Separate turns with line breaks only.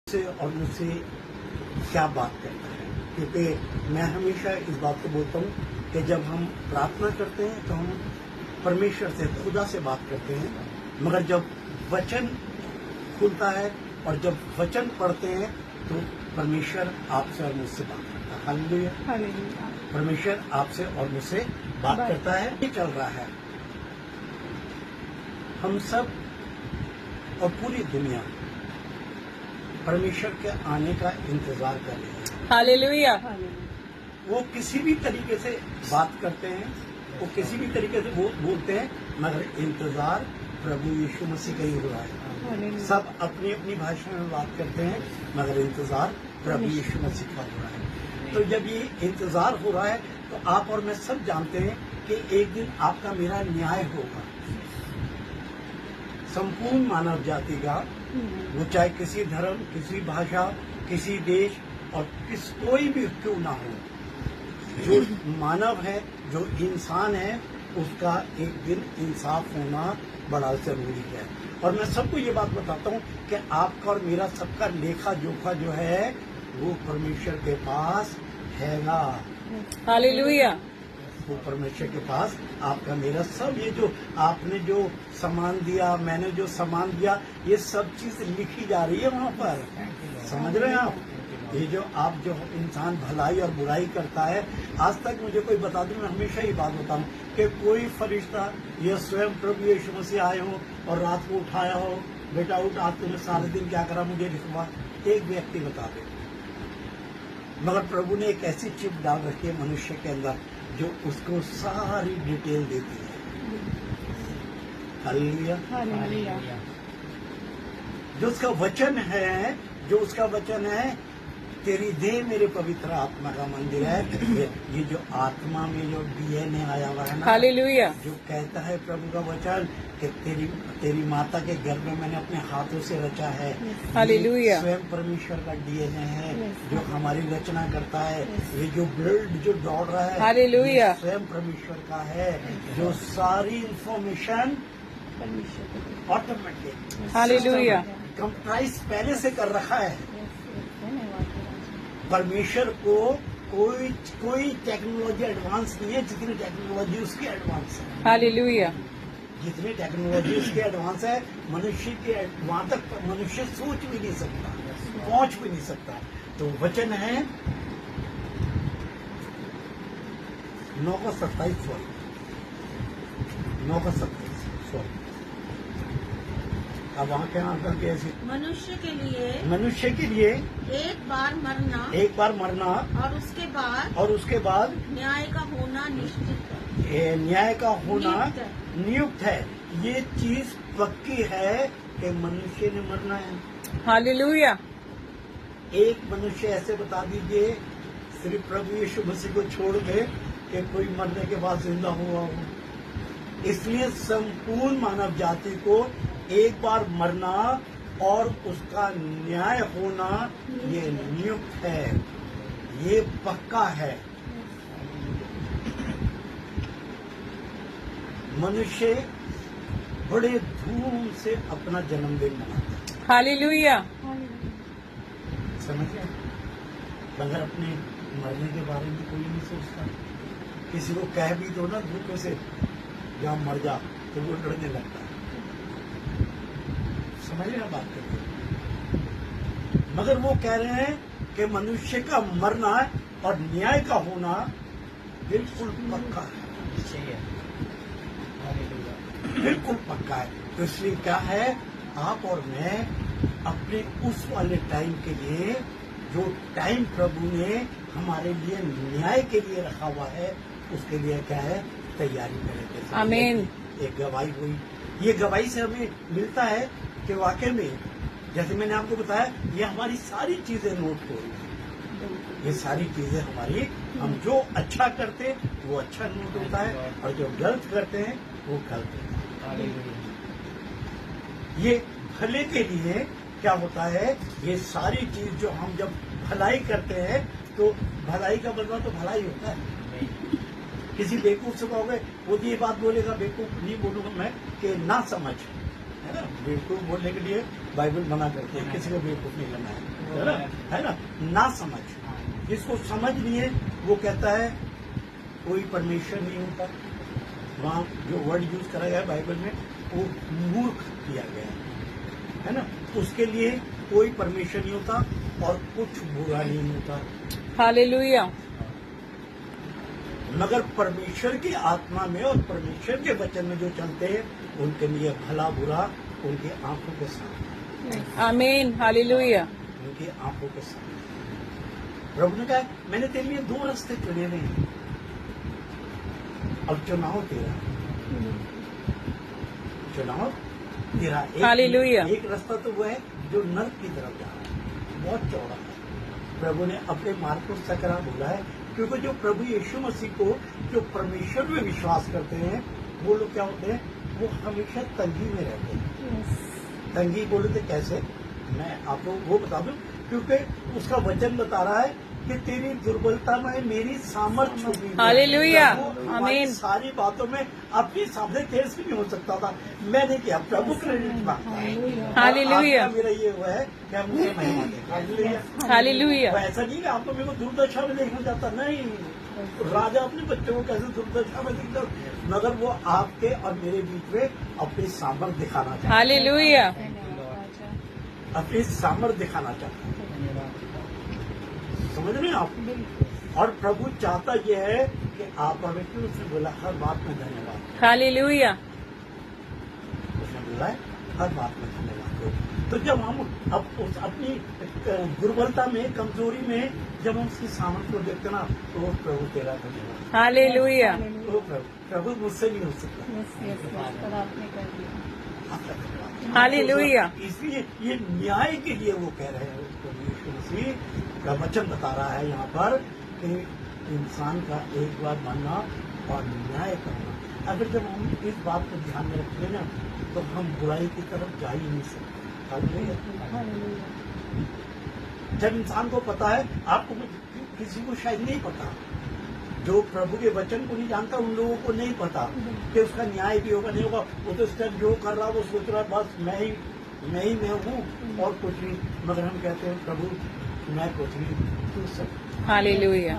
से और मुझसे क्या बात करता है, क्योंकि मैं हमेशा इस बात को बोलता हूँ कि जब हम प्रार्थना करते हैं तो हम परमेश्वर से, खुदा से बात करते हैं, मगर जब वचन खुलता है और जब वचन पढ़ते हैं तो परमेश्वर आपसे और मुझसे बात करता है। हालेलुया। परमेश्वर आपसे और मुझसे बात करता है। ये चल रहा है, हम सब और पूरी दुनिया परमेश्वर के आने का इंतजार कर रहे हैं।
हालेलुया।
वो किसी भी तरीके से बात करते हैं, वो किसी भी तरीके से बोलते हैं, मगर इंतजार प्रभु यीशु मसीह का ही हो रहा है। सब अपनी अपनी भाषा में बात करते हैं, मगर इंतजार प्रभु यीशु मसीह का हो रहा है। तो जब ये इंतजार हो रहा है तो आप और मैं सब जानते हैं कि एक दिन आपका मेरा न्याय होगा, संपूर्ण मानव जाति का, वो चाहे किसी धर्म, किसी भाषा, किसी देश और कोई भी क्यों ना हो, जो मानव है, जो इंसान है, उसका एक दिन इंसाफ होना बड़ा जरूरी है। और मैं सबको ये बात बताता हूँ कि आपका और मेरा सबका लेखा जोखा जो है वो परमेश्वर के पास हैगा।
हालेलुया।
वो परमेश्वर के पास आपका मेरा सब, ये जो आपने जो सामान दिया, मैंने जो सामान दिया, ये सब चीज लिखी जा रही है वहाँ पर। समझ रहे हैं आप? ये जो आप जो इंसान भलाई और बुराई करता है, आज तक मुझे कोई बता दे, मैं हमेशा ही बात बताऊं कि कोई फरिश्ता ये स्वयं प्रभु यीशु मसीह आए हो और रात को उठाया हो, बेटा उठ, आज तुमने सारे दिन क्या करा मुझे लिखवा, एक व्यक्ति बता दे। मगर प्रभु ने एक ऐसी चिप डाल रखी है मनुष्य के अंदर जो उसको सारी डिटेल देती है। हालेलुया। जो उसका वचन है, जो उसका वचन है, तेरी देह मेरे पवित्र आत्मा का मंदिर है। ये जो आत्मा में जो डीएनए आया हुआ है ना,
हालेलुया,
जो कहता है प्रभु का वचन कि तेरी माता के गर्भ में मैंने अपने हाथों से रचा है।
हालेलुया।
स्वयं परमेश्वर का डीएनए है जो हमारी रचना करता है। ये जो ब्लड जो दौड़ रहा है,
हालेलुया,
स्वयं परमेश्वर का है, जो सारी इंफॉर्मेशन ऑटोमेटिक,
हालेलुया,
कंप्यूटराइज पहले से कर रखा है। परमेश्वर को कोई टेक्नोलॉजी एडवांस नहीं है जितनी टेक्नोलॉजी उसकी एडवांस है।
हालेलुया।
जितनी टेक्नोलॉजी उसकी एडवांस है, मनुष्य के वहां तक मनुष्य सोच भी नहीं सकता, पहुंच भी नहीं सकता। तो वचन है 9:27 अब वहाँ के आंसर कैसे?
मनुष्य के लिए एक बार मरना और उसके बाद न्याय का होना निश्चित है।
न्याय का होना नियुक्त है। ये चीज पक्की है कि मनुष्य ने मरना है।
हालेलुया।
एक मनुष्य ऐसे बता दीजिए सिर्फ प्रभु यीशु मसीह को छोड़ के कि कोई मरने के बाद जिंदा हुआ हो। इसलिए संपूर्ण मानव जाति को एक बार मरना और उसका न्याय होना ये नियुक्त है, ये पक्का है। मनुष्य बड़े धूम से अपना जन्मदिन मनाता है।
हालेलुया।
समझ गए? मगर अपने मरने के बारे में कोई नहीं सोचता। किसी को कह भी दो ना धूप से या मर जा तो वो डरने लगता है। समझ रहे बात करते? मगर वो कह रहे हैं कि मनुष्य का मरना और न्याय का होना बिल्कुल पक्का है, बिल्कुल पक्का है। तो इसलिए क्या है, आप और मैं अपने उस वाले टाइम के लिए, जो टाइम प्रभु ने हमारे लिए न्याय के लिए रखा हुआ है, उसके लिए क्या है, तैयारी करें।
आमीन।
एक गवाही हुई, ये गवाही से हमें मिलता है कि वाकई में जैसे मैंने आपको बताया, ये हमारी सारी चीजें नोट हो रही हैं। ये सारी चीजें हमारी, हम जो अच्छा करते हैं वो अच्छा नोट होता है और जो गलत करते हैं वो गलत होता है। ये भले के लिए क्या होता है, ये सारी चीज जो हम जब भलाई करते हैं तो भलाई का मतलब तो भलाई होता है। किसी बेवकूफ से कहोगे, वो ये बात बोलेगा, बेवकूफ नहीं बोलूंगा मैं, कि ना समझ है ना। बेवकूफ बोलने के लिए बाइबल मना करते हैं, किसी को बेवकूफ नहीं करना है। ना, है ना समझ। जिसको समझ नहीं है वो कहता है कोई परमेश्वर नहीं होता। वहाँ जो वर्ड यूज करा गया है बाइबल में वो मूर्ख किया गया है ना। उसके लिए कोई परमेश्वर नहीं होता और कुछ बुरा नहीं होता,
हालेलुया,
मगर परमेश्वर की आत्मा में और परमेश्वर के वचन में जो चलते हैं उनके लिए भला बुरा उनकी आंखों के सामने,
आमीन, हालेलुया,
उनकी आंखों के सामने। प्रभु ने कहा मैंने तेरे लिए 2 रास्ते चुने हुए हैं, अब चुनाव तेरा, चुनाव तेरा।
हालेलुया।
एक रास्ता तो वो है जो नर्क की तरफ जा रहा है, बहुत चौड़ा है। प्रभु ने अपने मार्ग को सकरा बोला है, क्योंकि जो प्रभु यीशु मसीह को जो परमेश्वर में विश्वास करते हैं वो लोग क्या होते हैं, वो हमेशा तंगी में रहते हैं। तंगी बोले तो कैसे, मैं आपको वो बता दूं, क्योंकि उसका वचन बता रहा है कि तेरी दुर्बलता में मेरी सामर्थ्य छुपी है।
हालेलुया,
प्रभु हमारी
आमीन।
सारी बातों में अपनी सामने तेज भी नहीं हो सकता था, मैंने किया, प्रभु क्रेडिट मांगता है।
हालेलुया,
आज का मेरा ये हुआ है कि मुझे महिमा दे। हालेलुया,
हालेलुया,
तो ऐसा नहीं कि आपको मेरे को दुर्दशा में देखना चाहता, नहीं। राजा अपने बच्चों को कैसे दुर्दशा में देखता, मगर वो आपके और मेरे बीच में अपनी सामर्थ्य दिखाना चाहता है,
हालेलुया,
अपनी सामर्थ्य दिखाना चाहता है। समझ रहे हैं आप। और प्रभु चाहता यह है कि आप परमेश्वर, उसने बोला हर बात में धन्यवाद,
हालेलुया,
उसने बोला है हर बात में धन्यवाद दो। तो जब हम अपनी दुर्बलता में, कमजोरी में जब हम उसकी सामर्थ्य को देखते ना, तो वो प्रभु तेरा धन्यवाद,
हालेलुया,
तो प्रभु मुझसे नहीं हो सकता।
हालेलुया,
इसलिए ये न्याय के लिए वो कह रहे हैं, प्रभु यीशु मसीह का वचन बता रहा है यहाँ पर कि इंसान का एक बार मानना और न्याय करना। अगर जब हम इस बात को ध्यान में रखें ना, तो हम बुराई की तरफ जा ही नहीं सकते। जब इंसान को पता है, आपको किसी को शायद नहीं पता, जो प्रभु के वचन को नहीं जानता उन लोगों को नहीं पता कि उसका न्याय भी होगा नहीं होगा। वो तो इस टाइम जो कर रहा है वो सोच रहा है बस मैं ही हूँ और कुछ नहीं। मगर हम कहते हैं प्रभु मैं कुछ नहीं, तू सब।
हालेलुया।